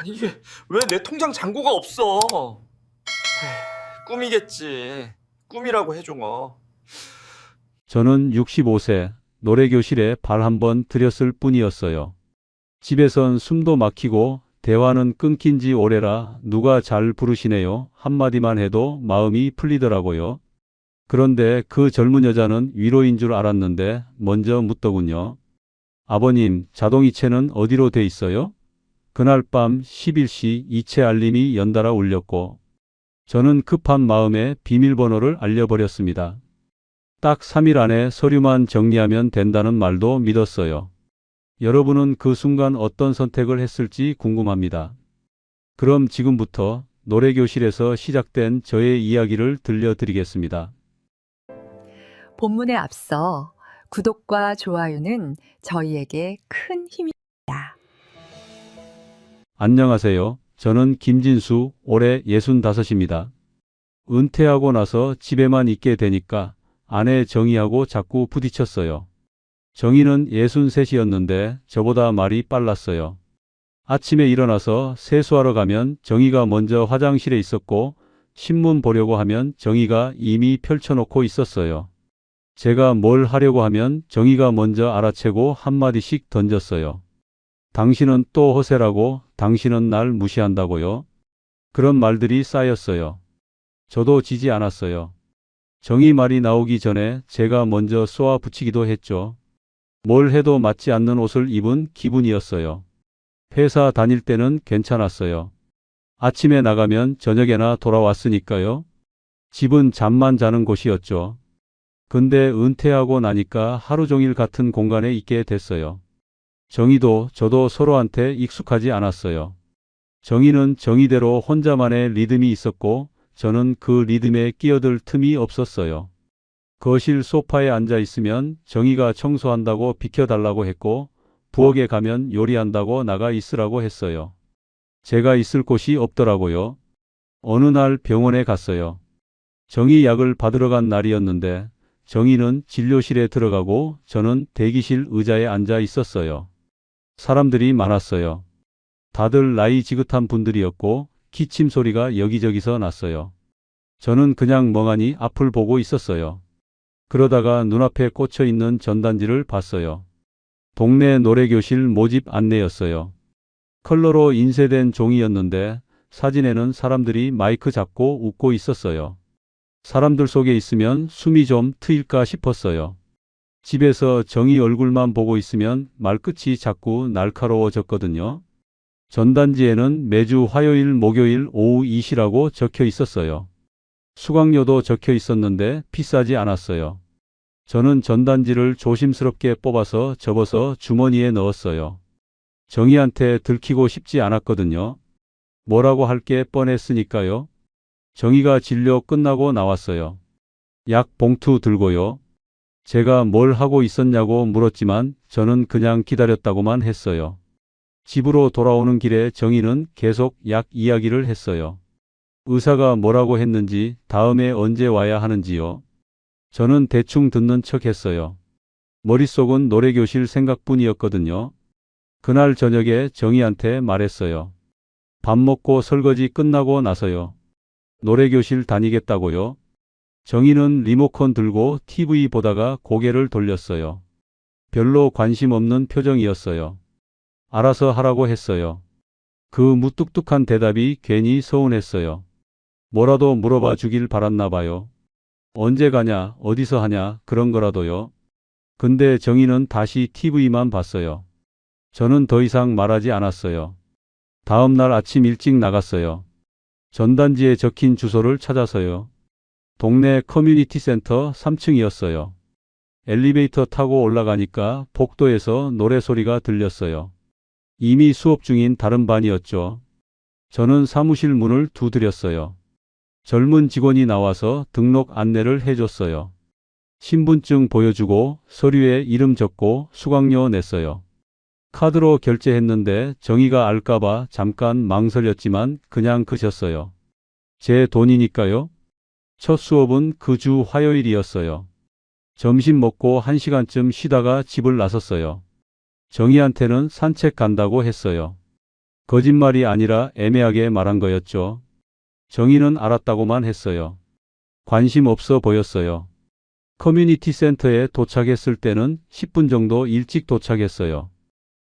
아니 이게 왜 내 통장 잔고가 없어? 꿈이겠지. 꿈이라고 해줘 뭐. 저는 65세 노래교실에 발 한번 들였을 뿐이었어요. 집에선 숨도 막히고 대화는 끊긴 지 오래라 누가 잘 부르시네요 한마디만 해도 마음이 풀리더라고요. 그런데 그 젊은 여자는 위로인 줄 알았는데 먼저 묻더군요. 아버님, 자동이체는 어디로 돼 있어요? 그날 밤 11시 이체 알림이 연달아 울렸고 저는 급한 마음에 비밀번호를 알려버렸습니다. 딱 3일 안에 서류만 정리하면 된다는 말도 믿었어요. 여러분은 그 순간 어떤 선택을 했을지 궁금합니다. 그럼 지금부터 노래교실에서 시작된 저의 이야기를 들려드리겠습니다. 본문에 앞서 구독과 좋아요는 저희에게 큰 힘입니다. 안녕하세요. 저는 김진수, 올해 65입니다. 은퇴하고 나서 집에만 있게 되니까 아내 정희하고 자꾸 부딪혔어요. 정희는 63이었는데 저보다 말이 빨랐어요. 아침에 일어나서 세수하러 가면 정희가 먼저 화장실에 있었고 신문 보려고 하면 정희가 이미 펼쳐놓고 있었어요. 제가 뭘 하려고 하면 정희가 먼저 알아채고 한마디씩 던졌어요. 당신은 또 허세라고, 당신은 날 무시한다고요. 그런 말들이 쌓였어요. 저도 지지 않았어요. 정희 말이 나오기 전에 제가 먼저 쏘아 붙이기도 했죠. 뭘 해도 맞지 않는 옷을 입은 기분이었어요. 회사 다닐 때는 괜찮았어요. 아침에 나가면 저녁에나 돌아왔으니까요. 집은 잠만 자는 곳이었죠. 근데 은퇴하고 나니까 하루 종일 같은 공간에 있게 됐어요. 정희도 저도 서로한테 익숙하지 않았어요. 정희는 정희대로 혼자만의 리듬이 있었고 저는 그 리듬에 끼어들 틈이 없었어요. 거실 소파에 앉아 있으면 정희가 청소한다고 비켜달라고 했고 부엌에 가면 요리한다고 나가 있으라고 했어요. 제가 있을 곳이 없더라고요. 어느 날 병원에 갔어요. 정희 약을 받으러 간 날이었는데 정희는 진료실에 들어가고 저는 대기실 의자에 앉아 있었어요. 사람들이 많았어요. 다들 나이 지긋한 분들이었고 기침 소리가 여기저기서 났어요. 저는 그냥 멍하니 앞을 보고 있었어요. 그러다가 눈앞에 꽂혀 있는 전단지를 봤어요. 동네 노래교실 모집 안내였어요. 컬러로 인쇄된 종이였는데 사진에는 사람들이 마이크 잡고 웃고 있었어요. 사람들 속에 있으면 숨이 좀 트일까 싶었어요. 집에서 정희 얼굴만 보고 있으면 말끝이 자꾸 날카로워졌거든요. 전단지에는 매주 화요일, 목요일 오후 2시라고 적혀 있었어요. 수강료도 적혀 있었는데 비싸지 않았어요. 저는 전단지를 조심스럽게 뽑아서 접어서 주머니에 넣었어요. 정희한테 들키고 싶지 않았거든요. 뭐라고 할 게 뻔했으니까요. 정희가 진료 끝나고 나왔어요. 약 봉투 들고요. 제가 뭘 하고 있었냐고 물었지만 저는 그냥 기다렸다고만 했어요. 집으로 돌아오는 길에 정희는 계속 약 이야기를 했어요. 의사가 뭐라고 했는지, 다음에 언제 와야 하는지요. 저는 대충 듣는 척 했어요. 머릿속은 노래교실 생각뿐이었거든요. 그날 저녁에 정희한테 말했어요. 밥 먹고 설거지 끝나고 나서요. 노래교실 다니겠다고요. 정희는 리모컨 들고 TV 보다가 고개를 돌렸어요. 별로 관심 없는 표정이었어요. 알아서 하라고 했어요. 그 무뚝뚝한 대답이 괜히 서운했어요. 뭐라도 물어봐 주길 바랐나 봐요. 언제 가냐, 어디서 하냐, 그런 거라도요. 근데 정희는 다시 TV만 봤어요. 저는 더 이상 말하지 않았어요. 다음 날 아침 일찍 나갔어요. 전단지에 적힌 주소를 찾아서요. 동네 커뮤니티 센터 3층이었어요. 엘리베이터 타고 올라가니까 복도에서 노래소리가 들렸어요. 이미 수업 중인 다른 반이었죠. 저는 사무실 문을 두드렸어요. 젊은 직원이 나와서 등록 안내를 해줬어요. 신분증 보여주고 서류에 이름 적고 수강료 냈어요. 카드로 결제했는데 정희가 알까봐 잠깐 망설였지만 그냥 그셨어요. 제 돈이니까요. 첫 수업은 그 주 화요일이었어요. 점심 먹고 1시간쯤 쉬다가 집을 나섰어요. 정희한테는 산책 간다고 했어요. 거짓말이 아니라 애매하게 말한 거였죠. 정희는 알았다고만 했어요. 관심 없어 보였어요. 커뮤니티 센터에 도착했을 때는 10분 정도 일찍 도착했어요.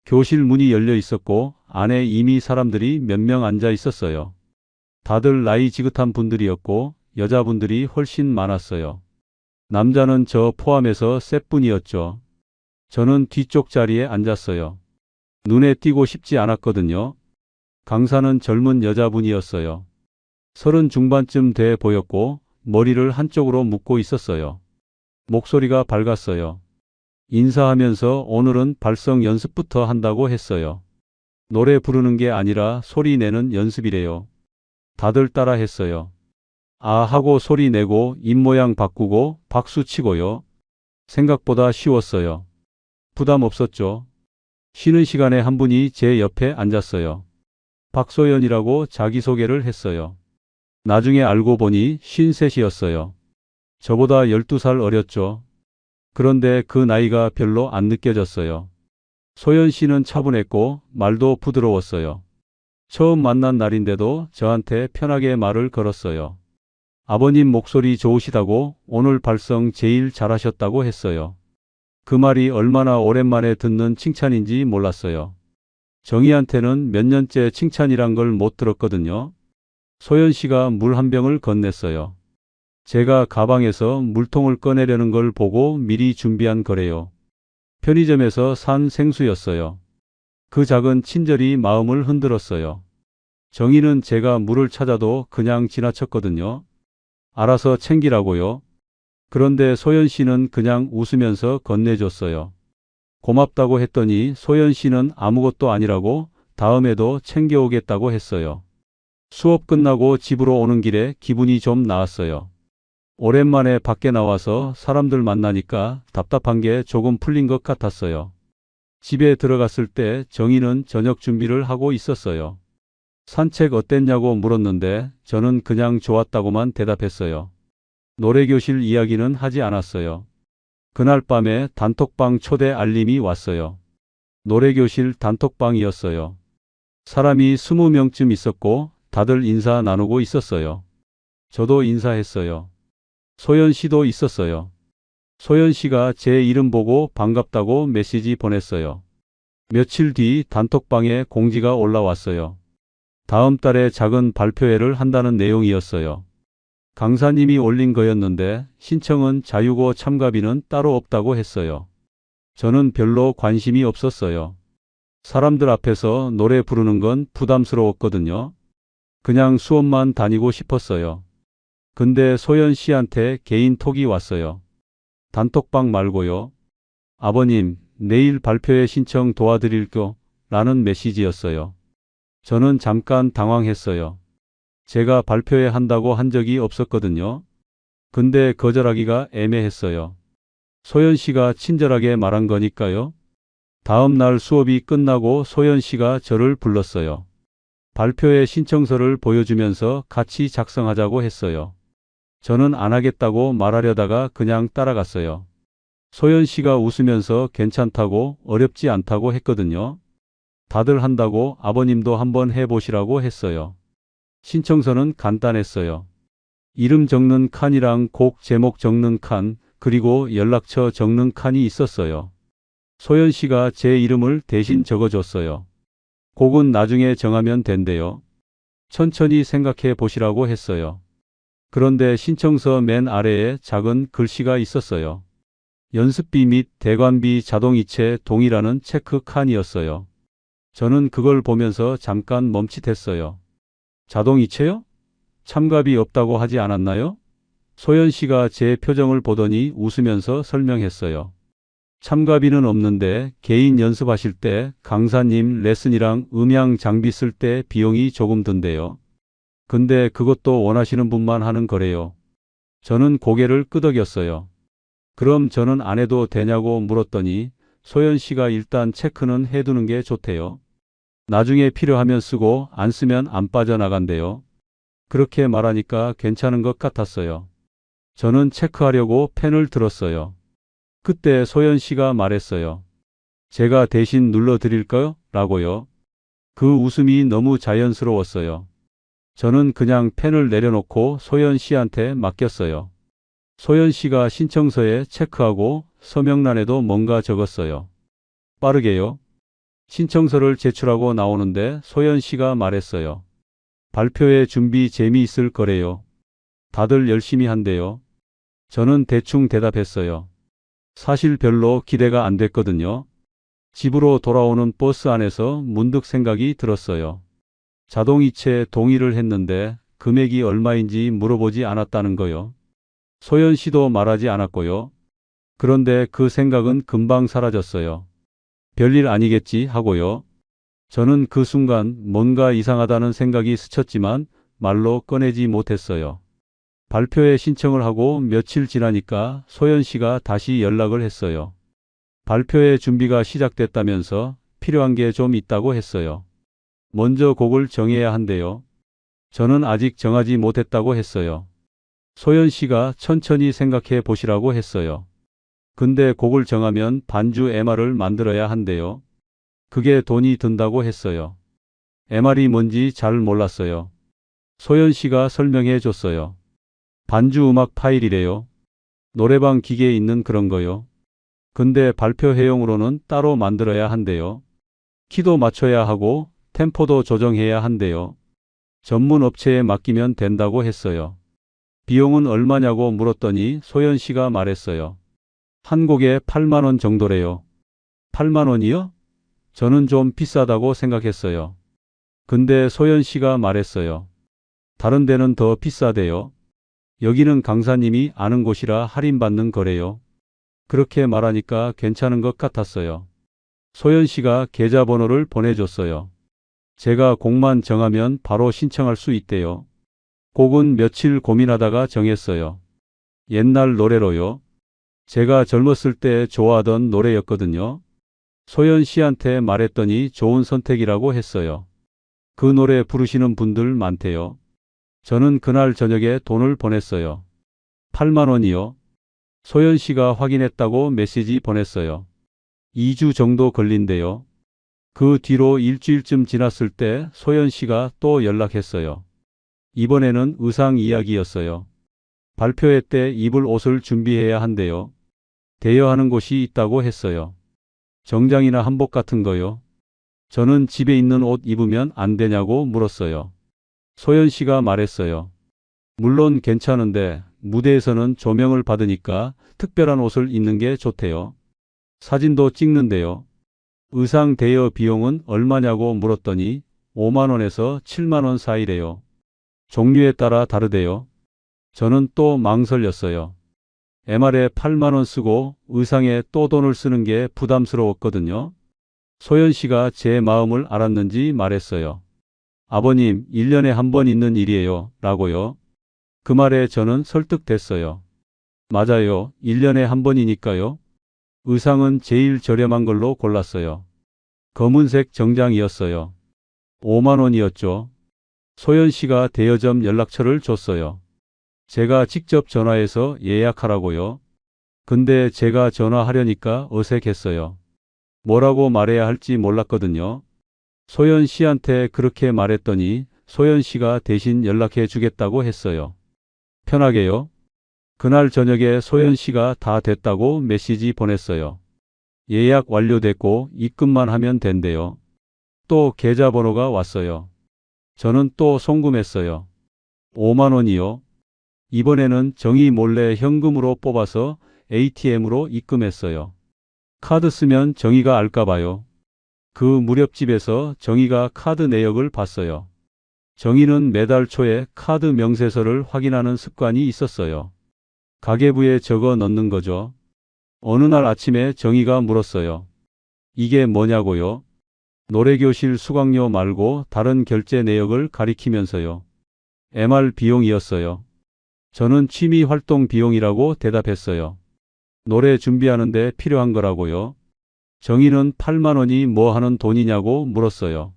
교실 문이 열려 있었고 안에 이미 사람들이 몇 명 앉아 있었어요. 다들 나이 지긋한 분들이었고 여자분들이 훨씬 많았어요. 남자는 저 포함해서 셋 분이었죠. 저는 뒤쪽 자리에 앉았어요. 눈에 띄고 싶지 않았거든요. 강사는 젊은 여자분이었어요. 30 중반쯤 돼 보였고 머리를 한쪽으로 묶고 있었어요. 목소리가 밝았어요. 인사하면서 오늘은 발성 연습부터 한다고 했어요. 노래 부르는 게 아니라 소리 내는 연습이래요. 다들 따라 했어요. 아 하고 소리 내고 입모양 바꾸고 박수 치고요. 생각보다 쉬웠어요. 부담 없었죠. 쉬는 시간에 한 분이 제 옆에 앉았어요. 박소연이라고 자기소개를 했어요. 나중에 알고 보니 53이었어요. 저보다 12살 어렸죠. 그런데 그 나이가 별로 안 느껴졌어요. 소연 씨는 차분했고 말도 부드러웠어요. 처음 만난 날인데도 저한테 편하게 말을 걸었어요. 아버님 목소리 좋으시다고 오늘 발성 제일 잘하셨다고 했어요. 그 말이 얼마나 오랜만에 듣는 칭찬인지 몰랐어요. 정희한테는 몇 년째 칭찬이란 걸 못 들었거든요. 소연 씨가 물 한 병을 건넸어요. 제가 가방에서 물통을 꺼내려는 걸 보고 미리 준비한 거래요. 편의점에서 산 생수였어요. 그 작은 친절이 마음을 흔들었어요. 정희는 제가 물을 찾아도 그냥 지나쳤거든요. 알아서 챙기라고요. 그런데 소연 씨는 그냥 웃으면서 건네줬어요. 고맙다고 했더니 소연 씨는 아무것도 아니라고 다음에도 챙겨오겠다고 했어요. 수업 끝나고 집으로 오는 길에 기분이 좀 나았어요. 오랜만에 밖에 나와서 사람들 만나니까 답답한 게 조금 풀린 것 같았어요. 집에 들어갔을 때 정희는 저녁 준비를 하고 있었어요. 산책 어땠냐고 물었는데 저는 그냥 좋았다고만 대답했어요. 노래교실 이야기는 하지 않았어요. 그날 밤에 단톡방 초대 알림이 왔어요. 노래교실 단톡방이었어요. 사람이 20명쯤 있었고 다들 인사 나누고 있었어요. 저도 인사했어요. 소연 씨도 있었어요. 소연 씨가 제 이름 보고 반갑다고 메시지 보냈어요. 며칠 뒤 단톡방에 공지가 올라왔어요. 다음 달에 작은 발표회를 한다는 내용이었어요. 강사님이 올린 거였는데 신청은 자유고 참가비는 따로 없다고 했어요. 저는 별로 관심이 없었어요. 사람들 앞에서 노래 부르는 건 부담스러웠거든요. 그냥 수업만 다니고 싶었어요. 근데 소연 씨한테 개인 톡이 왔어요. 단톡방 말고요. 아버님, 내일 발표회 신청 도와드릴게요. 라는 메시지였어요. 저는 잠깐 당황했어요. 제가 발표회 한다고 한 적이 없었거든요. 근데 거절하기가 애매했어요. 소연 씨가 친절하게 말한 거니까요. 다음 날 수업이 끝나고 소연 씨가 저를 불렀어요. 발표회 신청서를 보여주면서 같이 작성하자고 했어요. 저는 안 하겠다고 말하려다가 그냥 따라갔어요. 소연 씨가 웃으면서 괜찮다고 어렵지 않다고 했거든요. 다들 한다고 아버님도 한번 해보시라고 했어요. 신청서는 간단했어요. 이름 적는 칸이랑 곡 제목 적는 칸, 그리고 연락처 적는 칸이 있었어요. 소연 씨가 제 이름을 대신 적어줬어요. 곡은 나중에 정하면 된대요. 천천히 생각해 보시라고 했어요. 그런데 신청서 맨 아래에 작은 글씨가 있었어요. 연습비 및 대관비 자동이체 동의라는 체크 칸이었어요. 저는 그걸 보면서 잠깐 멈칫했어요. 자동이체요? 참가비 없다고 하지 않았나요? 소연 씨가 제 표정을 보더니 웃으면서 설명했어요. 참가비는 없는데 개인 연습하실 때 강사님 레슨이랑 음향 장비 쓸 때 비용이 조금 든대요. 근데 그것도 원하시는 분만 하는 거래요. 저는 고개를 끄덕였어요. 그럼 저는 안 해도 되냐고 물었더니 소연 씨가 일단 체크는 해두는 게 좋대요. 나중에 필요하면 쓰고 안 쓰면 안 빠져나간대요. 그렇게 말하니까 괜찮은 것 같았어요. 저는 체크하려고 펜을 들었어요. 그때 소연 씨가 말했어요. 제가 대신 눌러드릴까요? 라고요. 그 웃음이 너무 자연스러웠어요. 저는 그냥 펜을 내려놓고 소연 씨한테 맡겼어요. 소연 씨가 신청서에 체크하고 서명란에도 뭔가 적었어요. 빠르게요. 신청서를 제출하고 나오는데 소연 씨가 말했어요. 발표회 준비 재미있을 거래요. 다들 열심히 한대요. 저는 대충 대답했어요. 사실 별로 기대가 안 됐거든요. 집으로 돌아오는 버스 안에서 문득 생각이 들었어요. 자동이체 동의를 했는데 금액이 얼마인지 물어보지 않았다는 거요. 소연 씨도 말하지 않았고요. 그런데 그 생각은 금방 사라졌어요. 별일 아니겠지 하고요. 저는 그 순간 뭔가 이상하다는 생각이 스쳤지만 말로 꺼내지 못했어요. 발표회 신청을 하고 며칠 지나니까 소연 씨가 다시 연락을 했어요. 발표회 준비가 시작됐다면서 필요한 게 좀 있다고 했어요. 먼저 곡을 정해야 한대요. 저는 아직 정하지 못했다고 했어요. 소연 씨가 천천히 생각해 보시라고 했어요. 근데 곡을 정하면 반주 MR을 만들어야 한대요. 그게 돈이 든다고 했어요. MR이 뭔지 잘 몰랐어요. 소연 씨가 설명해 줬어요. 반주 음악 파일이래요. 노래방 기계에 있는 그런 거요. 근데 발표회용으로는 따로 만들어야 한대요. 키도 맞춰야 하고 템포도 조정해야 한대요. 전문 업체에 맡기면 된다고 했어요. 비용은 얼마냐고 물었더니 소연 씨가 말했어요. 한 곡에 8만 원 정도래요. 8만 원이요? 저는 좀 비싸다고 생각했어요. 근데 소연 씨가 말했어요. 다른 데는 더 비싸대요. 여기는 강사님이 아는 곳이라 할인받는 거래요. 그렇게 말하니까 괜찮은 것 같았어요. 소연 씨가 계좌번호를 보내줬어요. 제가 곡만 정하면 바로 신청할 수 있대요. 곡은 며칠 고민하다가 정했어요. 옛날 노래로요. 제가 젊었을 때 좋아하던 노래였거든요. 소연 씨한테 말했더니 좋은 선택이라고 했어요. 그 노래 부르시는 분들 많대요. 저는 그날 저녁에 돈을 보냈어요. 8만 원이요. 소연 씨가 확인했다고 메시지 보냈어요. 2주 정도 걸린대요. 그 뒤로 일주일쯤 지났을 때 소연 씨가 또 연락했어요. 이번에는 의상 이야기였어요. 발표회 때 입을 옷을 준비해야 한대요. 대여하는 곳이 있다고 했어요. 정장이나 한복 같은 거요. 저는 집에 있는 옷 입으면 안 되냐고 물었어요. 소연 씨가 말했어요. 물론 괜찮은데 무대에서는 조명을 받으니까 특별한 옷을 입는 게 좋대요. 사진도 찍는데요. 의상 대여 비용은 얼마냐고 물었더니 5만 원에서 7만 원 사이래요. 종류에 따라 다르대요. 저는 또 망설였어요. MR에 8만 원 쓰고 의상에 또 돈을 쓰는 게 부담스러웠거든요. 소연 씨가 제 마음을 알았는지 말했어요. 아버님, 1년에 한 번 있는 일이에요. 라고요. 그 말에 저는 설득됐어요. 맞아요. 1년에 한 번이니까요. 의상은 제일 저렴한 걸로 골랐어요. 검은색 정장이었어요. 5만 원이었죠. 소연 씨가 대여점 연락처를 줬어요. 제가 직접 전화해서 예약하라고요. 근데 제가 전화하려니까 어색했어요. 뭐라고 말해야 할지 몰랐거든요. 소연 씨한테 그렇게 말했더니 소연 씨가 대신 연락해 주겠다고 했어요. 편하게요. 그날 저녁에 소연 씨가 다 됐다고 메시지 보냈어요. 예약 완료됐고 입금만 하면 된대요. 또 계좌번호가 왔어요. 저는 또 송금했어요. 5만 원이요. 이번에는 정희 몰래 현금으로 뽑아서 ATM으로 입금했어요. 카드 쓰면 정희가 알까봐요. 그 무렵집에서 정희가 카드 내역을 봤어요. 정희는 매달 초에 카드 명세서를 확인하는 습관이 있었어요. 가계부에 적어 넣는 거죠. 어느 날 아침에 정희가 물었어요. 이게 뭐냐고요? 노래교실 수강료 말고 다른 결제 내역을 가리키면서요. MR 비용이었어요. 저는 취미 활동 비용이라고 대답했어요. 노래 준비하는데 필요한 거라고요. 정희는 8만 원이 뭐 하는 돈이냐고 물었어요.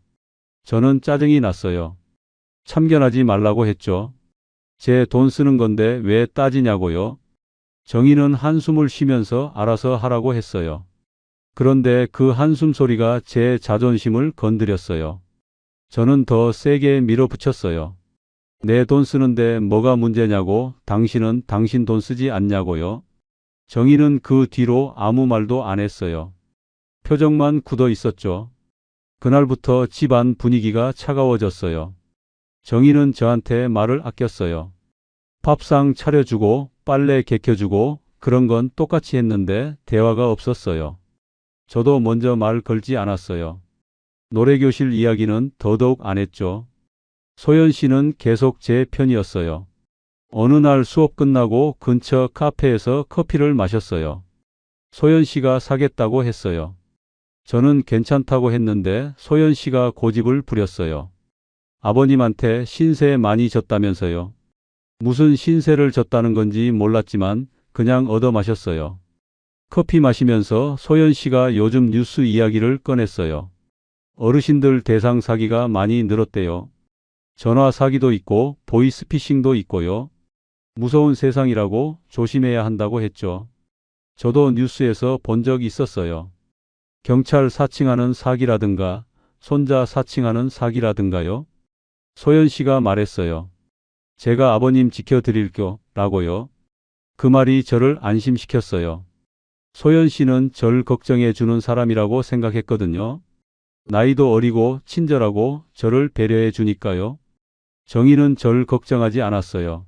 저는 짜증이 났어요. 참견하지 말라고 했죠. 제 돈 쓰는 건데 왜 따지냐고요. 정희는 한숨을 쉬면서 알아서 하라고 했어요. 그런데 그 한숨 소리가 제 자존심을 건드렸어요. 저는 더 세게 밀어붙였어요. 내 돈 쓰는데 뭐가 문제냐고, 당신은 당신 돈 쓰지 않냐고요. 정희는 그 뒤로 아무 말도 안 했어요. 표정만 굳어 있었죠. 그날부터 집안 분위기가 차가워졌어요. 정희는 저한테 말을 아꼈어요. 밥상 차려주고 빨래 개켜주고 그런 건 똑같이 했는데 대화가 없었어요. 저도 먼저 말 걸지 않았어요. 노래교실 이야기는 더더욱 안 했죠. 소연 씨는 계속 제 편이었어요. 어느 날 수업 끝나고 근처 카페에서 커피를 마셨어요. 소연 씨가 사겠다고 했어요. 저는 괜찮다고 했는데 소연 씨가 고집을 부렸어요. 아버님한테 신세 많이 졌다면서요. 무슨 신세를 졌다는 건지 몰랐지만 그냥 얻어 마셨어요. 커피 마시면서 소연 씨가 요즘 뉴스 이야기를 꺼냈어요. 어르신들 대상 사기가 많이 늘었대요. 전화 사기도 있고 보이스피싱도 있고요. 무서운 세상이라고 조심해야 한다고 했죠. 저도 뉴스에서 본 적 있었어요. 경찰 사칭하는 사기라든가 손자 사칭하는 사기라든가요. 소연 씨가 말했어요. 제가 아버님 지켜드릴게요 라고요. 그 말이 저를 안심시켰어요. 소연 씨는 절 걱정해 주는 사람이라고 생각했거든요. 나이도 어리고 친절하고 저를 배려해 주니까요. 정희는 절 걱정하지 않았어요.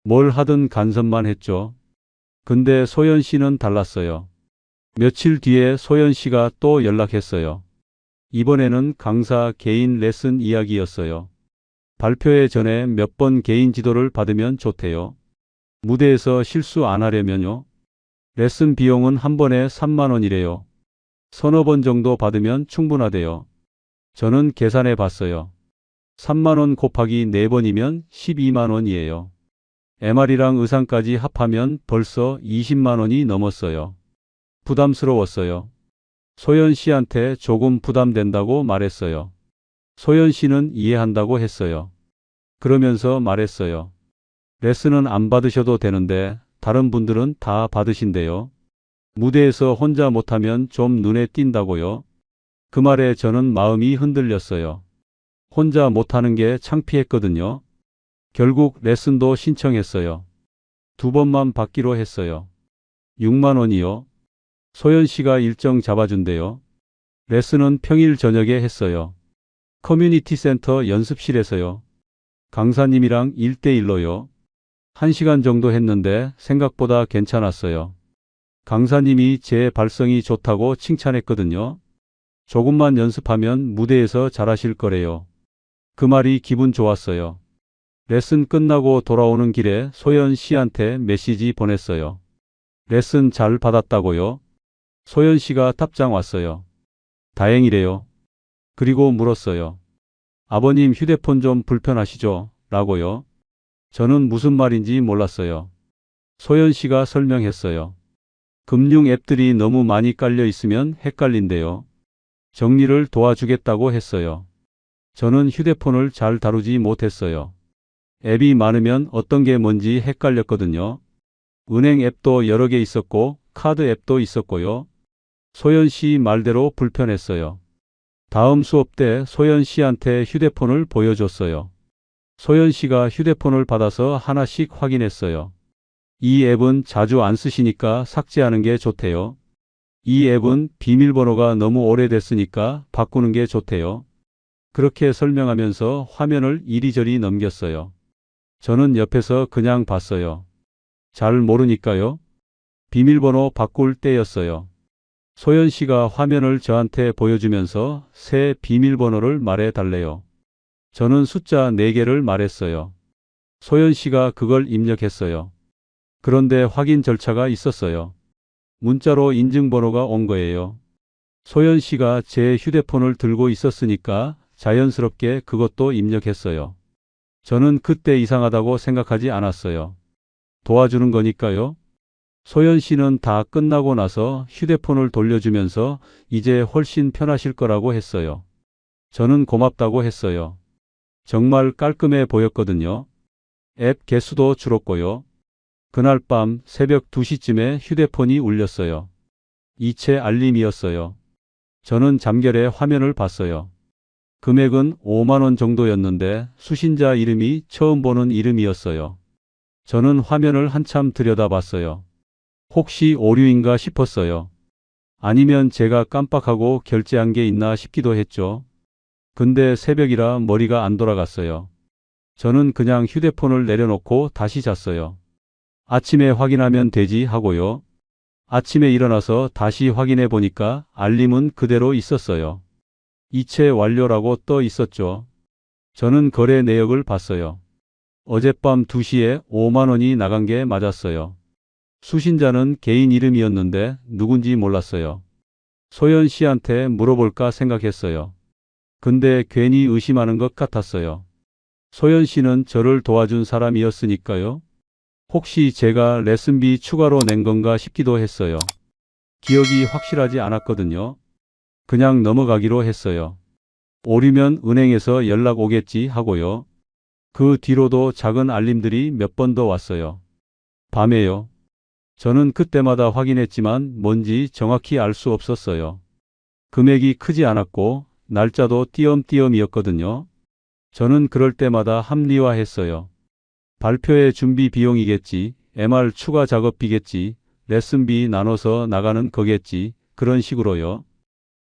뭘 하든 간섭만 했죠. 근데 소연 씨는 달랐어요. 며칠 뒤에 소연 씨가 또 연락했어요. 이번에는 강사 개인 레슨 이야기였어요. 발표회 전에 몇 번 개인 지도를 받으면 좋대요. 무대에서 실수 안 하려면요. 레슨 비용은 한 번에 3만 원이래요. 서너 번 정도 받으면 충분하대요. 저는 계산해 봤어요. 3만 원 곱하기 4번이면 12만 원이에요. MR이랑 의상까지 합하면 벌써 20만 원이 넘었어요. 부담스러웠어요. 소연 씨한테 조금 부담된다고 말했어요. 소연 씨는 이해한다고 했어요. 그러면서 말했어요. 레슨은 안 받으셔도 되는데 다른 분들은 다 받으신대요. 무대에서 혼자 못하면 좀 눈에 띈다고요. 그 말에 저는 마음이 흔들렸어요. 혼자 못하는 게 창피했거든요. 결국 레슨도 신청했어요. 2번만 받기로 했어요. 6만 원이요. 소연 씨가 일정 잡아준대요. 레슨은 평일 저녁에 했어요. 커뮤니티 센터 연습실에서요. 강사님이랑 1대1로요. 1시간 정도 했는데 생각보다 괜찮았어요. 강사님이 제 발성이 좋다고 칭찬했거든요. 조금만 연습하면 무대에서 잘하실 거래요. 그 말이 기분 좋았어요. 레슨 끝나고 돌아오는 길에 소연 씨한테 메시지 보냈어요. 레슨 잘 받았다고요? 소연 씨가 답장 왔어요. 다행이래요. 그리고 물었어요. 아버님 휴대폰 좀 불편하시죠? 라고요. 저는 무슨 말인지 몰랐어요. 소연 씨가 설명했어요. 금융 앱들이 너무 많이 깔려 있으면 헷갈린대요. 정리를 도와주겠다고 했어요. 저는 휴대폰을 잘 다루지 못했어요. 앱이 많으면 어떤 게 뭔지 헷갈렸거든요. 은행 앱도 여러 개 있었고 카드 앱도 있었고요. 소연 씨 말대로 불편했어요. 다음 수업 때 소연 씨한테 휴대폰을 보여줬어요. 소연 씨가 휴대폰을 받아서 하나씩 확인했어요. 이 앱은 자주 안 쓰시니까 삭제하는 게 좋대요. 이 앱은 비밀번호가 너무 오래됐으니까 바꾸는 게 좋대요. 그렇게 설명하면서 화면을 이리저리 넘겼어요. 저는 옆에서 그냥 봤어요. 잘 모르니까요. 비밀번호 바꿀 때였어요. 소연 씨가 화면을 저한테 보여주면서 새 비밀번호를 말해 달래요. 저는 숫자 4개를 말했어요. 소연 씨가 그걸 입력했어요. 그런데 확인 절차가 있었어요. 문자로 인증번호가 온 거예요. 소연 씨가 제 휴대폰을 들고 있었으니까 자연스럽게 그것도 입력했어요. 저는 그때 이상하다고 생각하지 않았어요. 도와주는 거니까요. 소연 씨는 다 끝나고 나서 휴대폰을 돌려주면서 이제 훨씬 편하실 거라고 했어요. 저는 고맙다고 했어요. 정말 깔끔해 보였거든요. 앱 개수도 줄었고요. 그날 밤 새벽 2시쯤에 휴대폰이 울렸어요. 이체 알림이었어요. 저는 잠결에 화면을 봤어요. 금액은 5만 원 정도였는데 수신자 이름이 처음 보는 이름이었어요. 저는 화면을 한참 들여다봤어요. 혹시 오류인가 싶었어요. 아니면 제가 깜빡하고 결제한 게 있나 싶기도 했죠. 근데 새벽이라 머리가 안 돌아갔어요. 저는 그냥 휴대폰을 내려놓고 다시 잤어요. 아침에 확인하면 되지 하고요. 아침에 일어나서 다시 확인해 보니까 알림은 그대로 있었어요. 이체 완료라고 떠 있었죠. 저는 거래 내역을 봤어요. 어젯밤 2시에 5만 원이 나간 게 맞았어요. 수신자는 개인 이름이었는데 누군지 몰랐어요. 소연 씨한테 물어볼까 생각했어요. 근데 괜히 의심하는 것 같았어요. 소연 씨는 저를 도와준 사람이었으니까요. 혹시 제가 레슨비 추가로 낸 건가 싶기도 했어요. 기억이 확실하지 않았거든요. 그냥 넘어가기로 했어요. 오류면 은행에서 연락 오겠지 하고요. 그 뒤로도 작은 알림들이 몇 번 더 왔어요. 밤에요. 저는 그때마다 확인했지만 뭔지 정확히 알 수 없었어요. 금액이 크지 않았고 날짜도 띄엄띄엄이었거든요. 저는 그럴 때마다 합리화했어요. 발표의 준비 비용이겠지, MR 추가 작업비겠지, 레슨비 나눠서 나가는 거겠지, 그런 식으로요.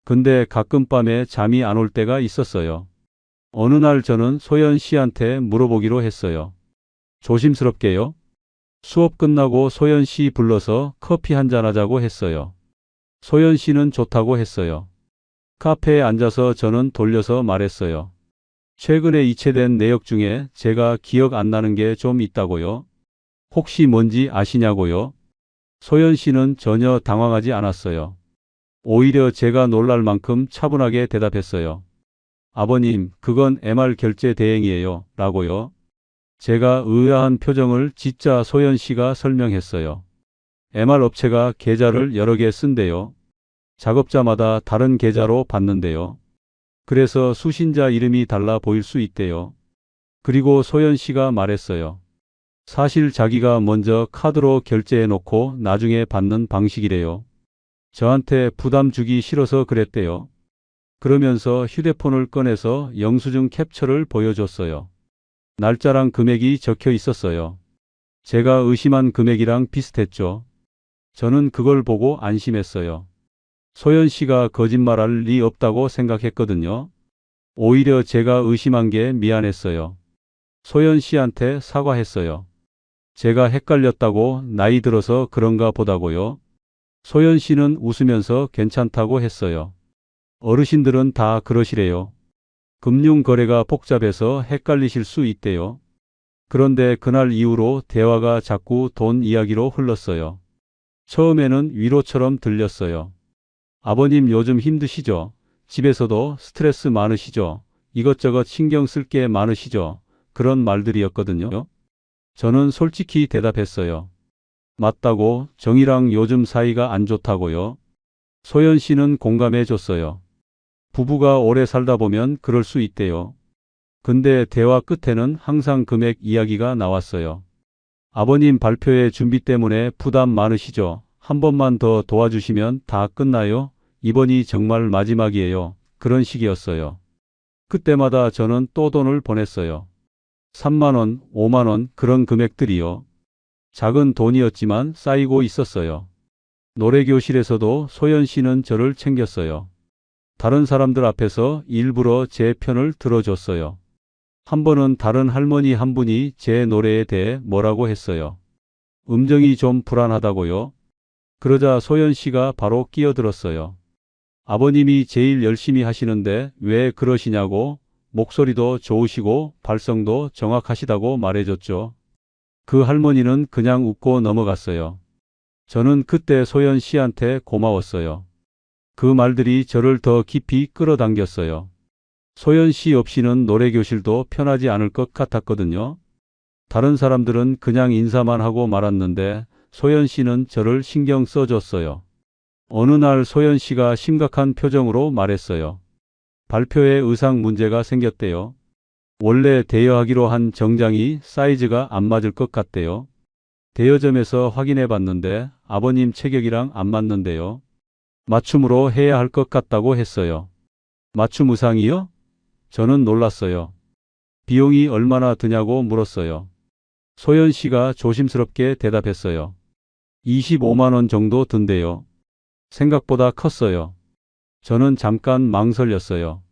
근데 가끔 밤에 잠이 안 올 때가 있었어요. 어느 날 저는 소연 씨한테 물어보기로 했어요. 조심스럽게요. 수업 끝나고 소연 씨 불러서 커피 한잔 하자고 했어요. 소연 씨는 좋다고 했어요. 카페에 앉아서 저는 돌려서 말했어요. 최근에 이체된 내역 중에 제가 기억 안 나는 게 좀 있다고요. 혹시 뭔지 아시냐고요. 소연 씨는 전혀 당황하지 않았어요. 오히려 제가 놀랄 만큼 차분하게 대답했어요. 아버님, 그건 MR 결제 대행이에요. 라고요. 제가 의아한 표정을 짓자 소연 씨가 설명했어요. MR 업체가 계좌를 여러 개 쓴대요. 작업자마다 다른 계좌로 받는데요. 그래서 수신자 이름이 달라 보일 수 있대요. 그리고 소연 씨가 말했어요. 사실 자기가 먼저 카드로 결제해 놓고 나중에 받는 방식이래요. 저한테 부담 주기 싫어서 그랬대요. 그러면서 휴대폰을 꺼내서 영수증 캡처를 보여줬어요. 날짜랑 금액이 적혀 있었어요. 제가 의심한 금액이랑 비슷했죠. 저는 그걸 보고 안심했어요. 소연 씨가 거짓말할 리 없다고 생각했거든요. 오히려 제가 의심한 게 미안했어요. 소연 씨한테 사과했어요. 제가 헷갈렸다고 나이 들어서 그런가 보다고요. 소연 씨는 웃으면서 괜찮다고 했어요. 어르신들은 다 그러시래요. 금융 거래가 복잡해서 헷갈리실 수 있대요. 그런데 그날 이후로 대화가 자꾸 돈 이야기로 흘렀어요. 처음에는 위로처럼 들렸어요. 아버님 요즘 힘드시죠? 집에서도 스트레스 많으시죠? 이것저것 신경 쓸 게 많으시죠? 그런 말들이었거든요. 저는 솔직히 대답했어요. 맞다고, 정이랑 요즘 사이가 안 좋다고요. 소연 씨는 공감해 줬어요. 부부가 오래 살다 보면 그럴 수 있대요. 근데 대화 끝에는 항상 금액 이야기가 나왔어요. 아버님 발표회 준비 때문에 부담 많으시죠? 한 번만 더 도와주시면 다 끝나요? 이번이 정말 마지막이에요. 그런 식이었어요. 그때마다 저는 또 돈을 보냈어요. 3만 원, 5만 원 그런 금액들이요. 작은 돈이었지만 쌓이고 있었어요. 노래교실에서도 소연 씨는 저를 챙겼어요. 다른 사람들 앞에서 일부러 제 편을 들어줬어요. 한 번은 다른 할머니 한 분이 제 노래에 대해 뭐라고 했어요. 음정이 좀 불안하다고요. 그러자 소연 씨가 바로 끼어들었어요. 아버님이 제일 열심히 하시는데 왜 그러시냐고, 목소리도 좋으시고 발성도 정확하시다고 말해줬죠. 그 할머니는 그냥 웃고 넘어갔어요. 저는 그때 소연 씨한테 고마웠어요. 그 말들이 저를 더 깊이 끌어당겼어요. 소연 씨 없이는 노래교실도 편하지 않을 것 같았거든요. 다른 사람들은 그냥 인사만 하고 말았는데 소연 씨는 저를 신경 써줬어요. 어느 날 소연 씨가 심각한 표정으로 말했어요. 발표에 의상 문제가 생겼대요. 원래 대여하기로 한 정장이 사이즈가 안 맞을 것 같대요. 대여점에서 확인해 봤는데 아버님 체격이랑 안 맞는데요. 맞춤으로 해야 할 것 같다고 했어요. 맞춤 의상이요? 저는 놀랐어요. 비용이 얼마나 드냐고 물었어요. 소연 씨가 조심스럽게 대답했어요. 25만 원 정도 든대요. 생각보다 컸어요. 저는 잠깐 망설였어요.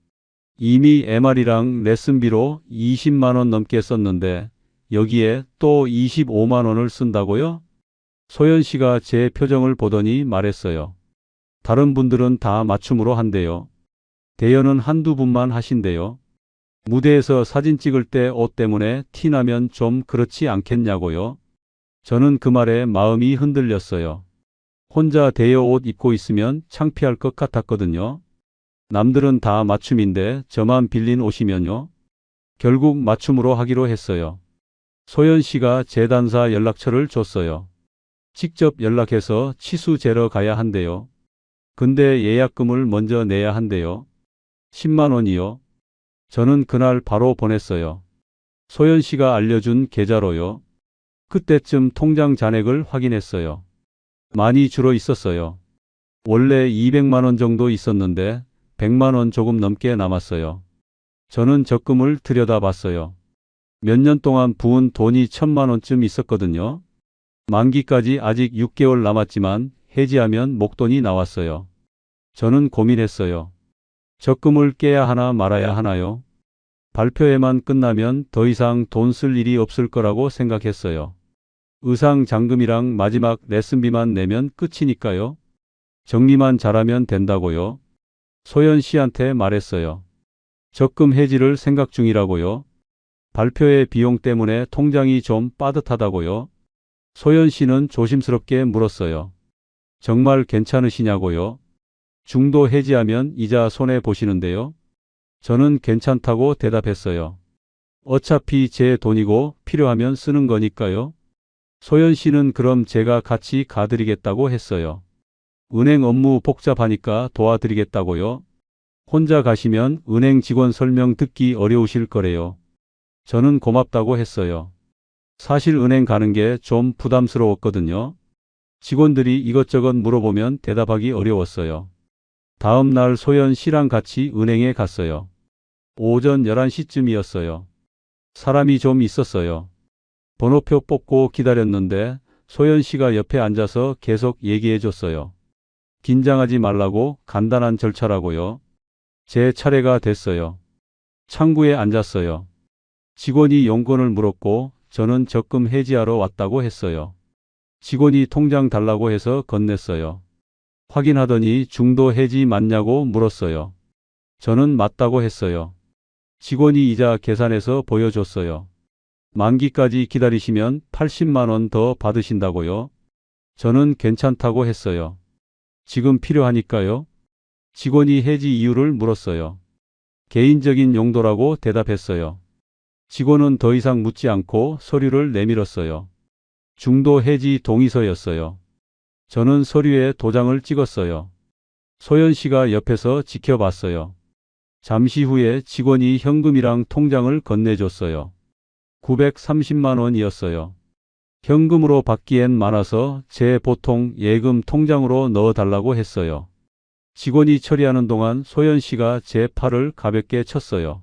이미 MR이랑 레슨비로 20만 원 넘게 썼는데 여기에 또 25만 원을 쓴다고요? 소연 씨가 제 표정을 보더니 말했어요. 다른 분들은 다 맞춤으로 한대요. 대여는 한두 분만 하신대요. 무대에서 사진 찍을 때 옷 때문에 티 나면 좀 그렇지 않겠냐고요. 저는 그 말에 마음이 흔들렸어요. 혼자 대여 옷 입고 있으면 창피할 것 같았거든요. 남들은 다 맞춤인데 저만 빌린 옷이면요. 결국 맞춤으로 하기로 했어요. 소연 씨가 재단사 연락처를 줬어요. 직접 연락해서 치수 재러 가야 한대요. 근데 예약금을 먼저 내야 한대요. 10만 원이요. 저는 그날 바로 보냈어요. 소연 씨가 알려준 계좌로요. 그때쯤 통장 잔액을 확인했어요. 많이 줄어 있었어요. 원래 200만 원 정도 있었는데 100만 원 조금 넘게 남았어요. 저는 적금을 들여다봤어요. 몇 년 동안 부은 돈이 1,000만 원쯤 있었거든요. 만기까지 아직 6개월 남았지만 해지하면 목돈이 나왔어요. 저는 고민했어요. 적금을 깨야 하나 말아야 하나요? 발표회만 끝나면 더 이상 돈 쓸 일이 없을 거라고 생각했어요. 의상 장금이랑 마지막 레슨비만 내면 끝이니까요. 정리만 잘하면 된다고요. 소연 씨한테 말했어요. 적금 해지를 생각 중이라고요. 발표회 비용 때문에 통장이 좀 빠듯하다고요. 소연 씨는 조심스럽게 물었어요. 정말 괜찮으시냐고요? 중도 해지하면 이자 손해 보시는데요. 저는 괜찮다고 대답했어요. 어차피 제 돈이고 필요하면 쓰는 거니까요. 소연 씨는 그럼 제가 같이 가드리겠다고 했어요. 은행 업무 복잡하니까 도와드리겠다고요. 혼자 가시면 은행 직원 설명 듣기 어려우실 거래요. 저는 고맙다고 했어요. 사실 은행 가는 게 좀 부담스러웠거든요. 직원들이 이것저것 물어보면 대답하기 어려웠어요. 다음 날 소연 씨랑 같이 은행에 갔어요. 오전 11시쯤이었어요. 사람이 좀 있었어요. 번호표 뽑고 기다렸는데 소연 씨가 옆에 앉아서 계속 얘기해 줬어요. 긴장하지 말라고, 간단한 절차라고요. 제 차례가 됐어요. 창구에 앉았어요. 직원이 용건을 물었고 저는 적금 해지하러 왔다고 했어요. 직원이 통장 달라고 해서 건넸어요. 확인하더니 중도 해지 맞냐고 물었어요. 저는 맞다고 했어요. 직원이 이자 계산해서 보여줬어요. 만기까지 기다리시면 80만 원 더 받으신다고요. 저는 괜찮다고 했어요. 지금 필요하니까요. 직원이 해지 이유를 물었어요. 개인적인 용도라고 대답했어요. 직원은 더 이상 묻지 않고 서류를 내밀었어요. 중도 해지 동의서였어요. 저는 서류에 도장을 찍었어요. 소연 씨가 옆에서 지켜봤어요. 잠시 후에 직원이 현금이랑 통장을 건네줬어요. 930만 원이었어요. 현금으로 받기엔 많아서 제 보통 예금 통장으로 넣어달라고 했어요. 직원이 처리하는 동안 소연 씨가 제 팔을 가볍게 쳤어요.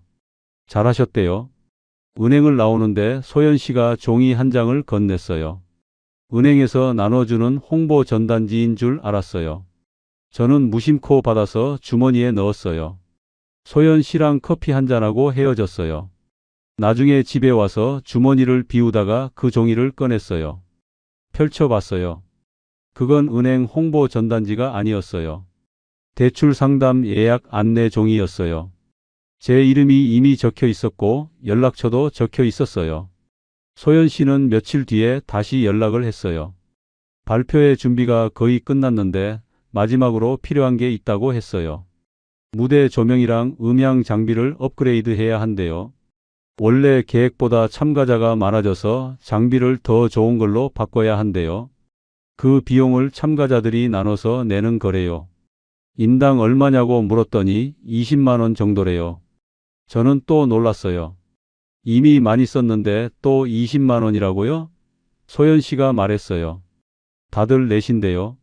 잘하셨대요. 은행을 나오는데 소연 씨가 종이 한 장을 건넸어요. 은행에서 나눠주는 홍보 전단지인 줄 알았어요. 저는 무심코 받아서 주머니에 넣었어요. 소연 씨랑 커피 한 잔하고 헤어졌어요. 나중에 집에 와서 주머니를 비우다가 그 종이를 꺼냈어요. 펼쳐봤어요. 그건 은행 홍보 전단지가 아니었어요. 대출 상담 예약 안내 종이였어요. 제 이름이 이미 적혀 있었고 연락처도 적혀 있었어요. 소연 씨는 며칠 뒤에 다시 연락을 했어요. 발표회 준비가 거의 끝났는데 마지막으로 필요한 게 있다고 했어요. 무대 조명이랑 음향 장비를 업그레이드 해야 한대요. 원래 계획보다 참가자가 많아져서 장비를 더 좋은 걸로 바꿔야 한대요. 그 비용을 참가자들이 나눠서 내는 거래요. 인당 얼마냐고 물었더니 20만 원 정도래요. 저는 또 놀랐어요. 이미 많이 썼는데 또 20만 원이라고요? 소연 씨가 말했어요. 다들 내신대요.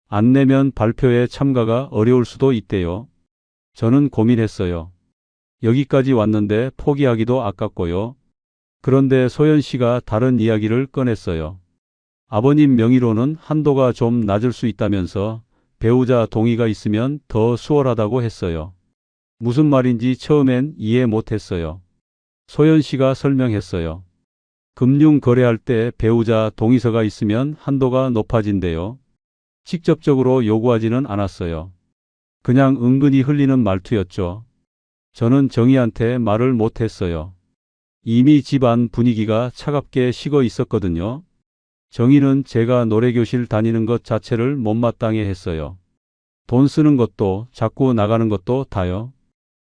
안 내면 발표에 참가가 어려울 수도 있대요. 저는 고민했어요. 여기까지 왔는데 포기하기도 아깝고요. 그런데 소연 씨가 다른 이야기를 꺼냈어요. 아버님 명의로는 한도가 좀 낮을 수 있다면서 배우자 동의가 있으면 더 수월하다고 했어요. 무슨 말인지 처음엔 이해 못했어요. 소연 씨가 설명했어요. 금융 거래할 때 배우자 동의서가 있으면 한도가 높아진대요. 직접적으로 요구하지는 않았어요. 그냥 은근히 흘리는 말투였죠. 저는 정희한테 말을 못했어요. 이미 집안 분위기가 차갑게 식어 있었거든요. 정희는 제가 노래교실 다니는 것 자체를 못마땅해 했어요. 돈 쓰는 것도 자꾸 나가는 것도 다요.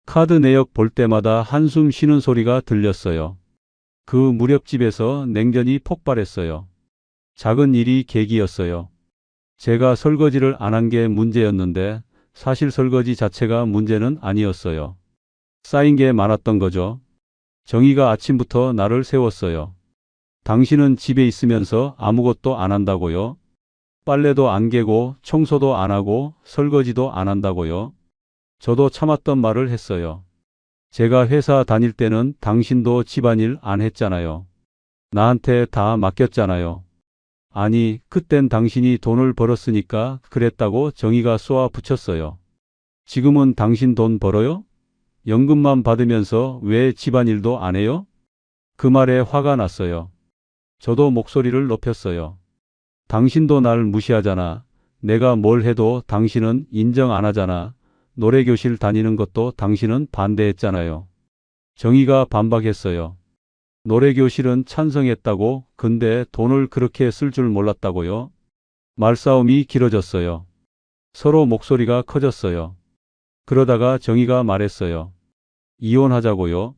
카드 내역 볼 때마다 한숨 쉬는 소리가 들렸어요. 그 무렵집에서 냉전이 폭발했어요. 작은 일이 계기였어요. 제가 설거지를 안 한 게 문제였는데 사실 설거지 자체가 문제는 아니었어요. 쌓인 게 많았던 거죠. 정희가 아침부터 나를 세웠어요. 당신은 집에 있으면서 아무것도 안 한다고요? 빨래도 안 개고 청소도 안 하고 설거지도 안 한다고요? 저도 참았던 말을 했어요. 제가 회사 다닐 때는 당신도 집안일 안 했잖아요. 나한테 다 맡겼잖아요. 아니, 그땐 당신이 돈을 벌었으니까 그랬다고 정의가 쏘아 붙였어요. 지금은 당신 돈 벌어요? 연금만 받으면서 왜 집안일도 안 해요? 그 말에 화가 났어요. 저도 목소리를 높였어요. 당신도 날 무시하잖아. 내가 뭘 해도 당신은 인정 안 하잖아. 노래교실 다니는 것도 당신은 반대했잖아요. 정의가 반박했어요. 노래교실은 찬성했다고, 근데 돈을 그렇게 쓸 줄 몰랐다고요? 말싸움이 길어졌어요. 서로 목소리가 커졌어요. 그러다가 정의가 말했어요. 이혼하자고요?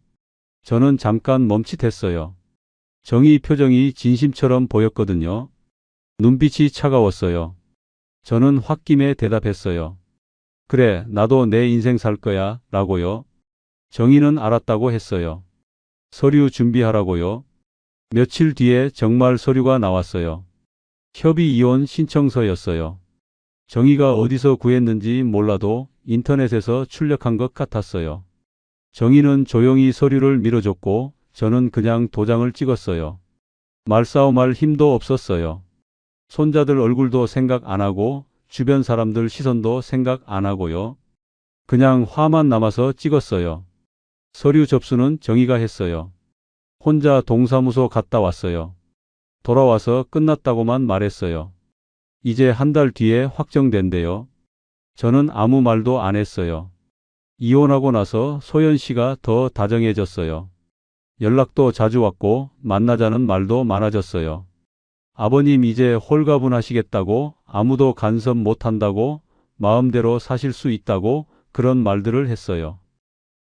저는 잠깐 멈칫했어요. 정의 표정이 진심처럼 보였거든요. 눈빛이 차가웠어요. 저는 홧김에 대답했어요. 그래, 나도 내 인생 살 거야, 라고요. 정의는 알았다고 했어요. 서류 준비하라고요. 며칠 뒤에 정말 서류가 나왔어요. 협의 이혼 신청서였어요. 정의가 어디서 구했는지 몰라도 인터넷에서 출력한 것 같았어요. 정의는 조용히 서류를 밀어줬고 저는 그냥 도장을 찍었어요. 말싸움할 힘도 없었어요. 손자들 얼굴도 생각 안 하고 주변 사람들 시선도 생각 안 하고요. 그냥 화만 남아서 찍었어요. 서류 접수는 정의가 했어요. 혼자 동사무소 갔다 왔어요. 돌아와서 끝났다고만 말했어요. 이제 한 달 뒤에 확정된대요. 저는 아무 말도 안 했어요. 이혼하고 나서 소연 씨가 더 다정해졌어요. 연락도 자주 왔고 만나자는 말도 많아졌어요. 아버님 이제 홀가분하시겠다고, 아무도 간섭 못한다고, 마음대로 사실 수 있다고 그런 말들을 했어요.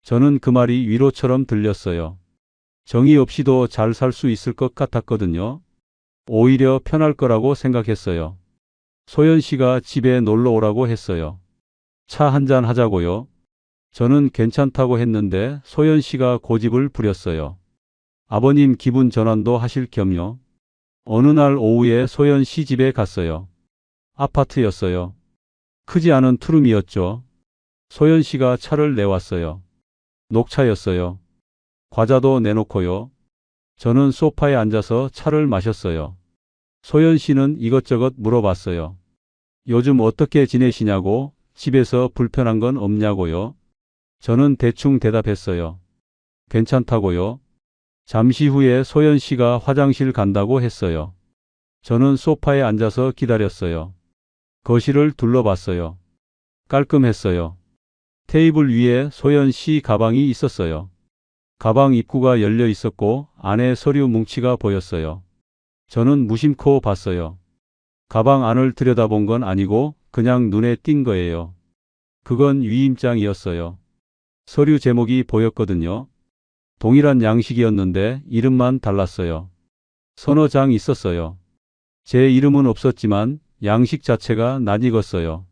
저는 그 말이 위로처럼 들렸어요. 정의 없이도 잘 살 수 있을 것 같았거든요. 오히려 편할 거라고 생각했어요. 소연 씨가 집에 놀러 오라고 했어요. 차 한잔 하자고요. 저는 괜찮다고 했는데 소연 씨가 고집을 부렸어요. 아버님 기분 전환도 하실 겸요. 어느 날 오후에 소연 씨 집에 갔어요. 아파트였어요. 크지 않은 투룸이었죠. 소연 씨가 차를 내왔어요. 녹차였어요. 과자도 내놓고요. 저는 소파에 앉아서 차를 마셨어요. 소연 씨는 이것저것 물어봤어요. 요즘 어떻게 지내시냐고, 집에서 불편한 건 없냐고요. 저는 대충 대답했어요. 괜찮다고요. 잠시 후에 소연 씨가 화장실 간다고 했어요. 저는 소파에 앉아서 기다렸어요. 거실을 둘러봤어요. 깔끔했어요. 테이블 위에 소연 씨 가방이 있었어요. 가방 입구가 열려 있었고 안에 서류 뭉치가 보였어요. 저는 무심코 봤어요. 가방 안을 들여다본 건 아니고 그냥 눈에 띈 거예요. 그건 위임장이었어요. 서류 제목이 보였거든요. 동일한 양식이었는데 이름만 달랐어요. 서너 장 있었어요. 제 이름은 없었지만 양식 자체가 낯익었어요.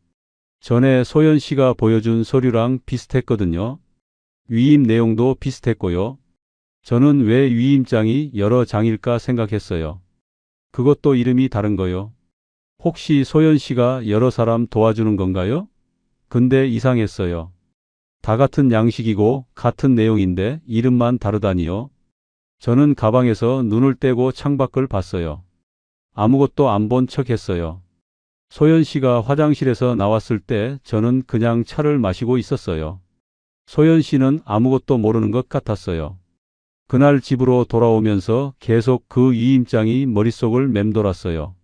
전에 소연 씨가 보여준 서류랑 비슷했거든요. 위임 내용도 비슷했고요. 저는 왜 위임장이 여러 장일까 생각했어요. 그것도 이름이 다른 거요. 혹시 소연 씨가 여러 사람 도와주는 건가요? 근데 이상했어요. 다 같은 양식이고 같은 내용인데 이름만 다르다니요. 저는 가방에서 눈을 떼고 창밖을 봤어요. 아무것도 안 본 척 했어요. 소연 씨가 화장실에서 나왔을 때 저는 그냥 차를 마시고 있었어요. 소연 씨는 아무것도 모르는 것 같았어요. 그날 집으로 돌아오면서 계속 그 위임장이 머릿속을 맴돌았어요.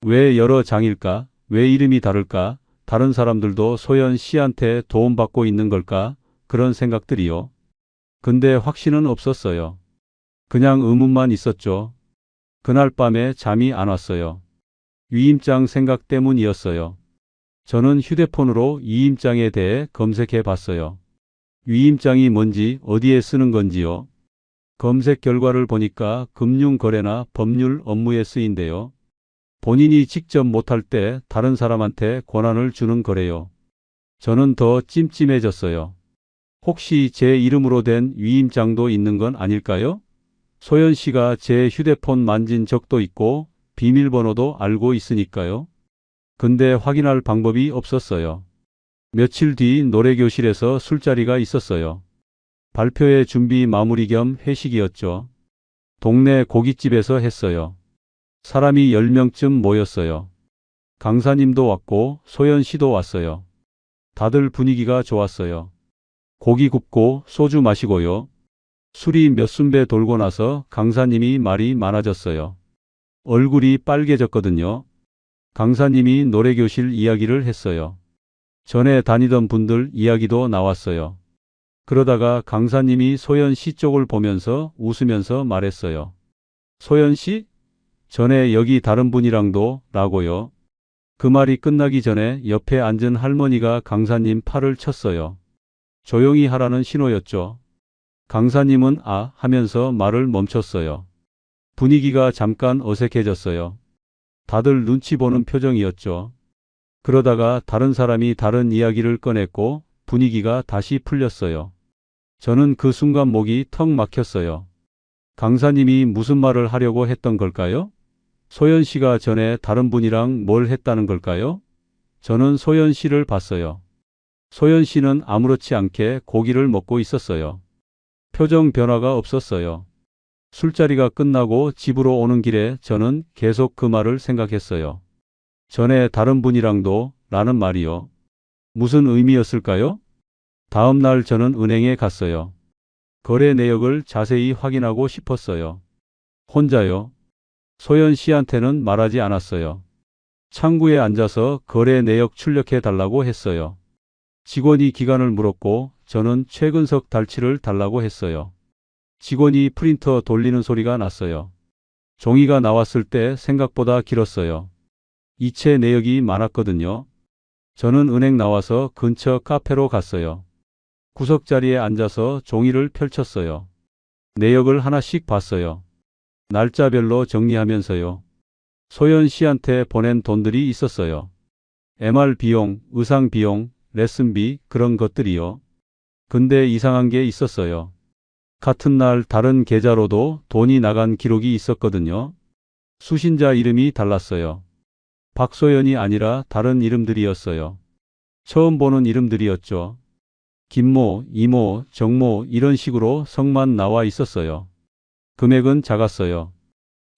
왜 여러 장일까? 왜 이름이 다를까? 다른 사람들도 소연 씨한테 도움받고 있는 걸까? 그런 생각들이요. 근데 확신은 없었어요. 그냥 의문만 있었죠. 그날 밤에 잠이 안 왔어요. 위임장 생각 때문이었어요. 저는 휴대폰으로 위임장에 대해 검색해 봤어요. 위임장이 뭔지 어디에 쓰는 건지요. 검색 결과를 보니까 금융거래나 법률 업무에 쓰인대요. 본인이 직접 못할 때 다른 사람한테 권한을 주는 거래요. 저는 더 찜찜해졌어요. 혹시 제 이름으로 된 위임장도 있는 건 아닐까요? 소연 씨가 제 휴대폰 만진 적도 있고 비밀번호도 알고 있으니까요. 근데 확인할 방법이 없었어요. 며칠 뒤 노래교실에서 술자리가 있었어요. 발표회 준비 마무리 겸 회식이었죠. 동네 고깃집에서 했어요. 사람이 10명쯤 모였어요. 강사님도 왔고 소연 씨도 왔어요. 다들 분위기가 좋았어요. 고기 굽고 소주 마시고요. 술이 몇 순배 돌고 나서 강사님이 말이 많아졌어요. 얼굴이 빨개졌거든요. 강사님이 노래교실 이야기를 했어요. 전에 다니던 분들 이야기도 나왔어요. 그러다가 강사님이 소연 씨 쪽을 보면서 웃으면서 말했어요. 소연 씨? 전에 여기 다른 분이랑도 라고요. 그 말이 끝나기 전에 옆에 앉은 할머니가 강사님 팔을 쳤어요. 조용히 하라는 신호였죠. 강사님은 아 하면서 말을 멈췄어요. 분위기가 잠깐 어색해졌어요. 다들 눈치 보는 표정이었죠. 그러다가 다른 사람이 다른 이야기를 꺼냈고 분위기가 다시 풀렸어요. 저는 그 순간 목이 턱 막혔어요. 강사님이 무슨 말을 하려고 했던 걸까요? 소연 씨가 전에 다른 분이랑 뭘 했다는 걸까요? 저는 소연 씨를 봤어요. 소연 씨는 아무렇지 않게 고기를 먹고 있었어요. 표정 변화가 없었어요. 술자리가 끝나고 집으로 오는 길에 저는 계속 그 말을 생각했어요. 전에 다른 분이랑도 라는 말이요. 무슨 의미였을까요? 다음 날 저는 은행에 갔어요. 거래 내역을 자세히 확인하고 싶었어요. 혼자요. 소연 씨한테는 말하지 않았어요. 창구에 앉아서 거래 내역 출력해 달라고 했어요. 직원이 기간을 물었고 저는 최근석 달치를 달라고 했어요. 직원이 프린터 돌리는 소리가 났어요. 종이가 나왔을 때 생각보다 길었어요. 이체 내역이 많았거든요. 저는 은행 나와서 근처 카페로 갔어요. 구석자리에 앉아서 종이를 펼쳤어요. 내역을 하나씩 봤어요. 날짜별로 정리하면서요. 소연 씨한테 보낸 돈들이 있었어요. MR 비용, 의상 비용, 레슨비 그런 것들이요. 근데 이상한 게 있었어요. 같은 날 다른 계좌로도 돈이 나간 기록이 있었거든요. 수신자 이름이 달랐어요. 박소연이 아니라 다른 이름들이었어요. 처음 보는 이름들이었죠. 김모, 이모, 정모 이런 식으로 성만 나와 있었어요. 금액은 작았어요.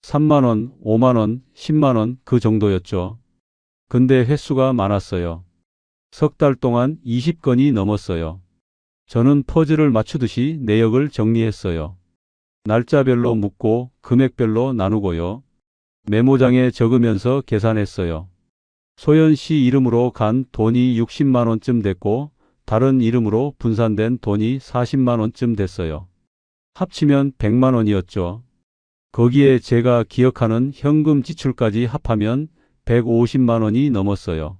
3만 원, 5만 원, 10만 원 그 정도였죠. 근데 횟수가 많았어요. 석 달 동안 20건이 넘었어요. 저는 퍼즐을 맞추듯이 내역을 정리했어요. 날짜별로 묻고 금액별로 나누고요. 메모장에 적으면서 계산했어요. 소연 씨 이름으로 간 돈이 60만 원쯤 됐고 다른 이름으로 분산된 돈이 40만 원쯤 됐어요. 합치면 100만 원이었죠. 거기에 제가 기억하는 현금 지출까지 합하면 150만 원이 넘었어요.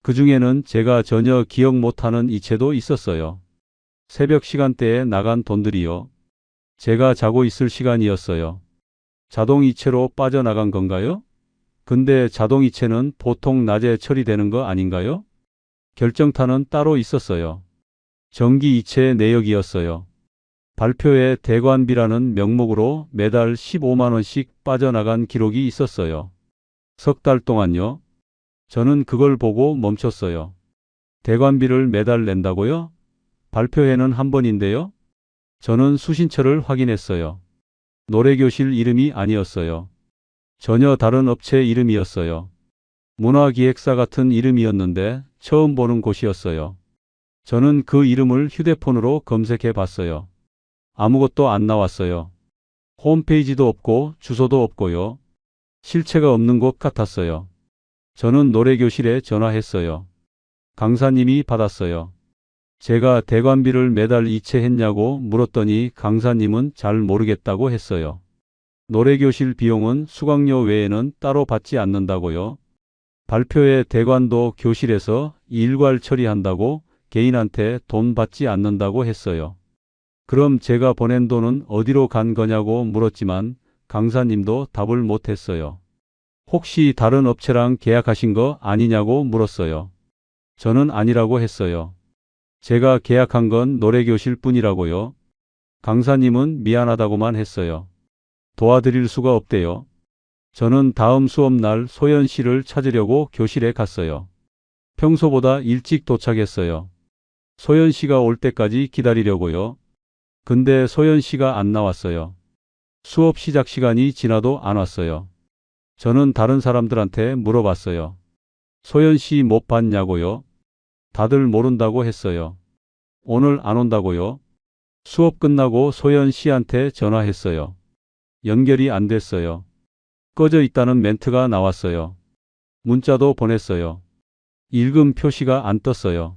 그 중에는 제가 전혀 기억 못하는 이체도 있었어요. 새벽 시간대에 나간 돈들이요. 제가 자고 있을 시간이었어요. 자동이체로 빠져나간 건가요? 근데 자동이체는 보통 낮에 처리되는 거 아닌가요? 결정타는 따로 있었어요. 정기이체 내역이었어요. 발표회 대관비라는 명목으로 매달 15만 원씩 빠져나간 기록이 있었어요. 석 달 동안요. 저는 그걸 보고 멈췄어요. 대관비를 매달 낸다고요? 발표회는 한 번인데요. 저는 수신처를 확인했어요. 노래교실 이름이 아니었어요. 전혀 다른 업체 이름이었어요. 문화기획사 같은 이름이었는데 처음 보는 곳이었어요. 저는 그 이름을 휴대폰으로 검색해 봤어요. 아무것도 안 나왔어요. 홈페이지도 없고 주소도 없고요. 실체가 없는 것 같았어요. 저는 노래교실에 전화했어요. 강사님이 받았어요. 제가 대관비를 매달 이체했냐고 물었더니 강사님은 잘 모르겠다고 했어요. 노래교실 비용은 수강료 외에는 따로 받지 않는다고요. 발표회 대관도 교실에서 일괄 처리한다고 개인한테 돈 받지 않는다고 했어요. 그럼 제가 보낸 돈은 어디로 간 거냐고 물었지만 강사님도 답을 못했어요. 혹시 다른 업체랑 계약하신 거 아니냐고 물었어요. 저는 아니라고 했어요. 제가 계약한 건 노래교실 뿐이라고요. 강사님은 미안하다고만 했어요. 도와드릴 수가 없대요. 저는 다음 수업날 소연 씨를 찾으려고 교실에 갔어요. 평소보다 일찍 도착했어요. 소연 씨가 올 때까지 기다리려고요. 근데 소연 씨가 안 나왔어요. 수업 시작 시간이 지나도 안 왔어요. 저는 다른 사람들한테 물어봤어요. 소연 씨 못 봤냐고요? 다들 모른다고 했어요. 오늘 안 온다고요? 수업 끝나고 소연 씨한테 전화했어요. 연결이 안 됐어요. 꺼져 있다는 멘트가 나왔어요. 문자도 보냈어요. 읽음 표시가 안 떴어요.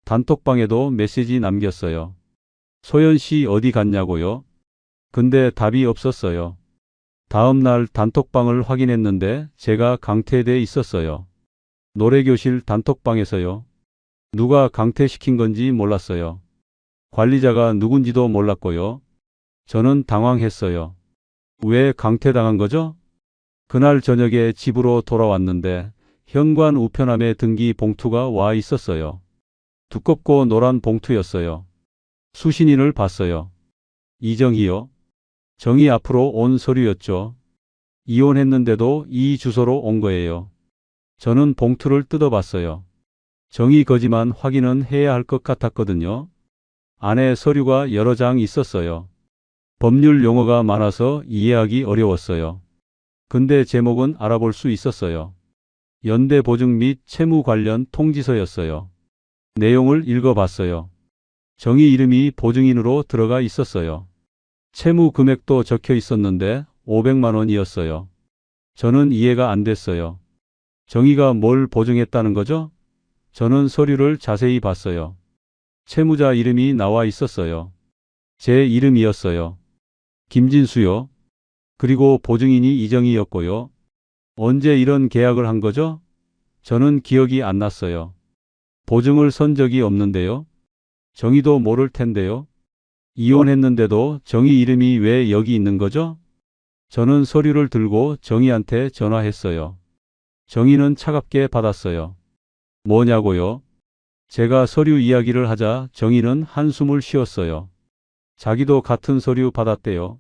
단톡방에도 메시지 남겼어요. 소연 씨 어디 갔냐고요? 근데 답이 없었어요. 다음 날 단톡방을 확인했는데 제가 강퇴돼 있었어요. 노래교실 단톡방에서요. 누가 강퇴시킨 건지 몰랐어요. 관리자가 누군지도 몰랐고요. 저는 당황했어요. 왜 강퇴당한 거죠? 그날 저녁에 집으로 돌아왔는데 현관 우편함에 등기 봉투가 와 있었어요. 두껍고 노란 봉투였어요. 수신인을 봤어요. 이정희요. 정희 앞으로 온 서류였죠. 이혼했는데도 이 주소로 온 거예요. 저는 봉투를 뜯어봤어요. 정희 거지만 확인은 해야 할 것 같았거든요. 안에 서류가 여러 장 있었어요. 법률 용어가 많아서 이해하기 어려웠어요. 근데 제목은 알아볼 수 있었어요. 연대보증 및 채무 관련 통지서였어요. 내용을 읽어봤어요. 정희 이름이 보증인으로 들어가 있었어요. 채무 금액도 적혀 있었는데 500만 원이었어요. 저는 이해가 안 됐어요. 정희가 뭘 보증했다는 거죠? 저는 서류를 자세히 봤어요. 채무자 이름이 나와 있었어요. 제 이름이었어요. 김진수요. 그리고 보증인이 이정희였고요. 언제 이런 계약을 한 거죠? 저는 기억이 안 났어요. 보증을 선 적이 없는데요. 정희도 모를 텐데요. 이혼했는데도 정희 이름이 왜 여기 있는 거죠? 저는 서류를 들고 정희한테 전화했어요. 정희는 차갑게 받았어요. 뭐냐고요? 제가 서류 이야기를 하자 정희는 한숨을 쉬었어요. 자기도 같은 서류 받았대요.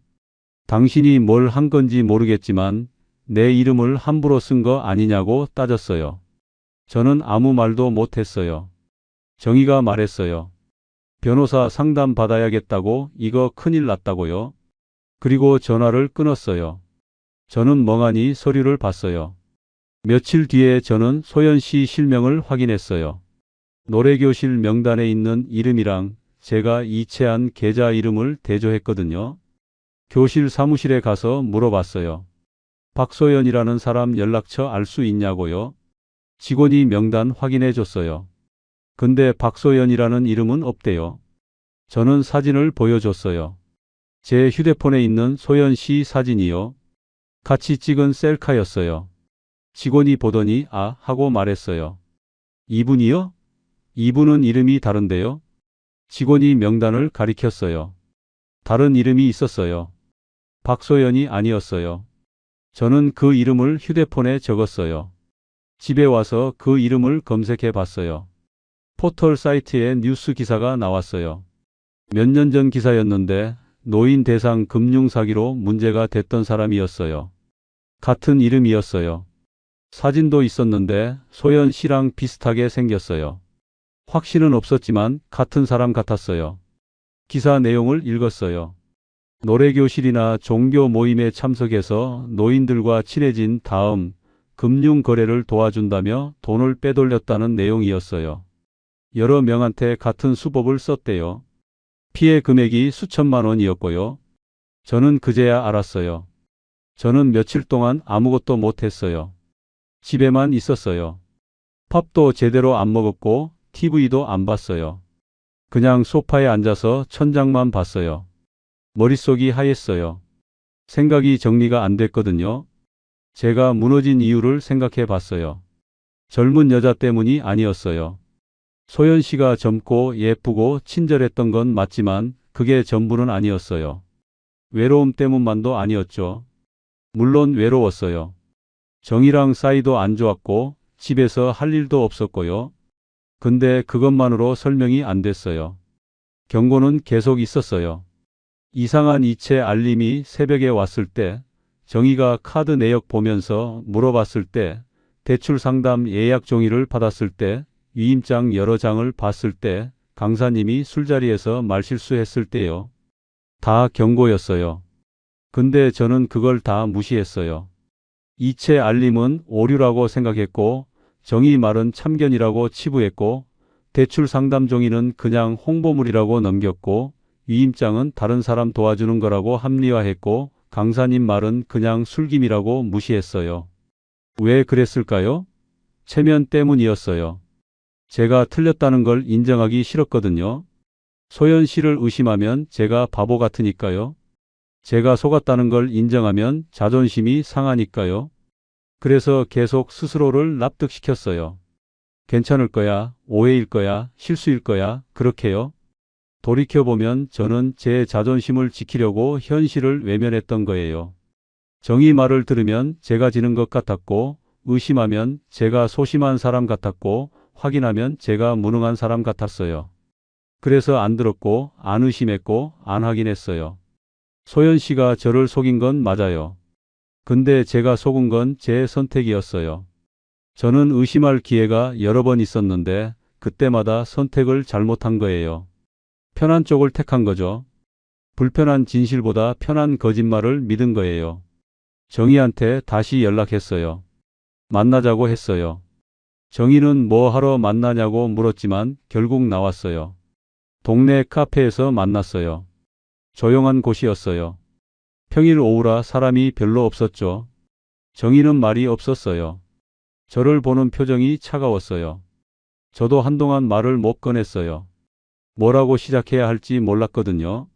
당신이 뭘 한 건지 모르겠지만 내 이름을 함부로 쓴 거 아니냐고 따졌어요. 저는 아무 말도 못했어요. 정희가 말했어요. 변호사 상담 받아야겠다고. 이거 큰일 났다고요. 그리고 전화를 끊었어요. 저는 멍하니 서류를 봤어요. 며칠 뒤에 저는 소연 씨 실명을 확인했어요. 노래교실 명단에 있는 이름이랑 제가 이체한 계좌 이름을 대조했거든요. 교실 사무실에 가서 물어봤어요. 박소연이라는 사람 연락처 알 수 있냐고요? 직원이 명단 확인해 줬어요. 근데 박소연이라는 이름은 없대요. 저는 사진을 보여줬어요. 제 휴대폰에 있는 소연 씨 사진이요. 같이 찍은 셀카였어요. 직원이 보더니 아 하고 말했어요. 이분이요? 이분은 이름이 다른데요? 직원이 명단을 가리켰어요. 다른 이름이 있었어요. 박소연이 아니었어요. 저는 그 이름을 휴대폰에 적었어요. 집에 와서 그 이름을 검색해 봤어요. 포털 사이트에 뉴스 기사가 나왔어요. 몇 년 전 기사였는데 노인 대상 금융 사기로 문제가 됐던 사람이었어요. 같은 이름이었어요. 사진도 있었는데 소연 씨랑 비슷하게 생겼어요. 확신은 없었지만 같은 사람 같았어요. 기사 내용을 읽었어요. 노래교실이나 종교 모임에 참석해서 노인들과 친해진 다음 금융 거래를 도와준다며 돈을 빼돌렸다는 내용이었어요. 여러 명한테 같은 수법을 썼대요. 피해 금액이 수천만 원이었고요. 저는 그제야 알았어요. 저는 며칠 동안 아무것도 못했어요. 집에만 있었어요. 밥도 제대로 안 먹었고 TV도 안 봤어요. 그냥 소파에 앉아서 천장만 봤어요. 머릿속이 하였어요. 생각이 정리가 안 됐거든요. 제가 무너진 이유를 생각해 봤어요. 젊은 여자 때문이 아니었어요. 소연 씨가 젊고 예쁘고 친절했던 건 맞지만 그게 전부는 아니었어요. 외로움 때문만도 아니었죠. 물론 외로웠어요. 정이랑 사이도 안 좋았고 집에서 할 일도 없었고요. 근데 그것만으로 설명이 안 됐어요. 경고는 계속 있었어요. 이상한 이체 알림이 새벽에 왔을 때, 정희가 카드 내역 보면서 물어봤을 때, 대출 상담 예약 종이를 받았을 때, 위임장 여러 장을 봤을 때, 강사님이 술자리에서 말실수했을 때요. 다 경고였어요. 근데 저는 그걸 다 무시했어요. 이체 알림은 오류라고 생각했고, 정희 말은 참견이라고 치부했고, 대출 상담 종이는 그냥 홍보물이라고 넘겼고, 위임장은 다른 사람 도와주는 거라고 합리화했고, 강사님 말은 그냥 술김이라고 무시했어요. 왜 그랬을까요? 체면 때문이었어요. 제가 틀렸다는 걸 인정하기 싫었거든요. 소연 씨를 의심하면 제가 바보 같으니까요. 제가 속았다는 걸 인정하면 자존심이 상하니까요. 그래서 계속 스스로를 납득시켰어요. 괜찮을 거야, 오해일 거야, 실수일 거야, 그렇게요. 돌이켜보면 저는 제 자존심을 지키려고 현실을 외면했던 거예요. 정의 말을 들으면 제가 지는 것 같았고, 의심하면 제가 소심한 사람 같았고, 확인하면 제가 무능한 사람 같았어요. 그래서 안 들었고, 안 의심했고, 안 확인했어요. 소연 씨가 저를 속인 건 맞아요. 근데 제가 속은 건 제 선택이었어요. 저는 의심할 기회가 여러 번 있었는데, 그때마다 선택을 잘못한 거예요. 편한 쪽을 택한 거죠. 불편한 진실보다 편한 거짓말을 믿은 거예요. 정희한테 다시 연락했어요. 만나자고 했어요. 정희는 뭐 하러 만나냐고 물었지만 결국 나왔어요. 동네 카페에서 만났어요. 조용한 곳이었어요. 평일 오후라 사람이 별로 없었죠. 정희는 말이 없었어요. 저를 보는 표정이 차가웠어요. 저도 한동안 말을 못 꺼냈어요. 뭐라고 시작해야 할지 몰랐거든요.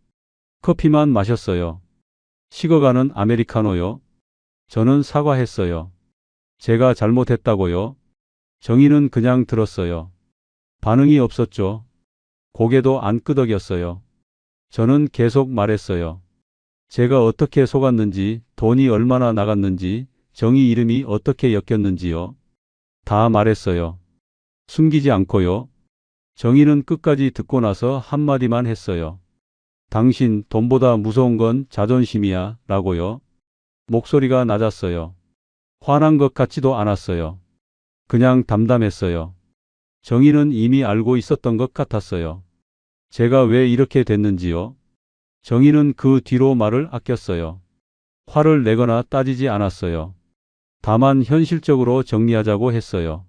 커피만 마셨어요. 식어가는 아메리카노요. 저는 사과했어요. 제가 잘못했다고요. 정희는 그냥 들었어요. 반응이 없었죠. 고개도 안 끄덕였어요. 저는 계속 말했어요. 제가 어떻게 속았는지, 돈이 얼마나 나갔는지, 정희 이름이 어떻게 엮였는지요. 다 말했어요. 숨기지 않고요. 정희는 끝까지 듣고 나서 한마디만 했어요. 당신 돈보다 무서운 건 자존심이야 라고요. 목소리가 낮았어요. 화난 것 같지도 않았어요. 그냥 담담했어요. 정희는 이미 알고 있었던 것 같았어요. 제가 왜 이렇게 됐는지요. 정희는 그 뒤로 말을 아꼈어요. 화를 내거나 따지지 않았어요. 다만 현실적으로 정리하자고 했어요.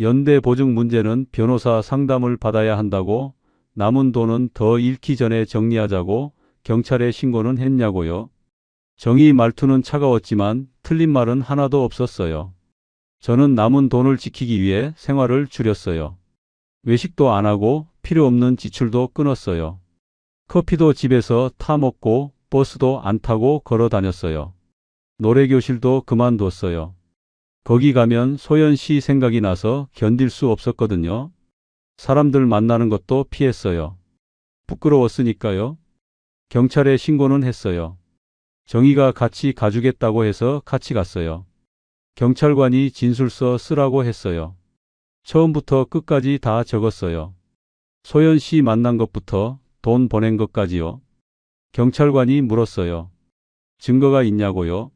연대 보증 문제는 변호사 상담을 받아야 한다고, 남은 돈은 더 잃기 전에 정리하자고, 경찰에 신고는 했냐고요. 정의 말투는 차가웠지만 틀린 말은 하나도 없었어요. 저는 남은 돈을 지키기 위해 생활을 줄였어요. 외식도 안 하고 필요 없는 지출도 끊었어요. 커피도 집에서 타 먹고 버스도 안 타고 걸어 다녔어요. 노래교실도 그만뒀어요. 거기 가면 소연 씨 생각이 나서 견딜 수 없었거든요. 사람들 만나는 것도 피했어요. 부끄러웠으니까요. 경찰에 신고는 했어요. 정희가 같이 가주겠다고 해서 같이 갔어요. 경찰관이 진술서 쓰라고 했어요. 처음부터 끝까지 다 적었어요. 소연 씨 만난 것부터 돈 보낸 것까지요. 경찰관이 물었어요. 증거가 있냐고요?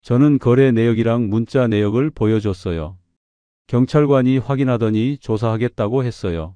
저는 거래 내역이랑 문자 내역을 보여줬어요. 경찰관이 확인하더니 조사하겠다고 했어요.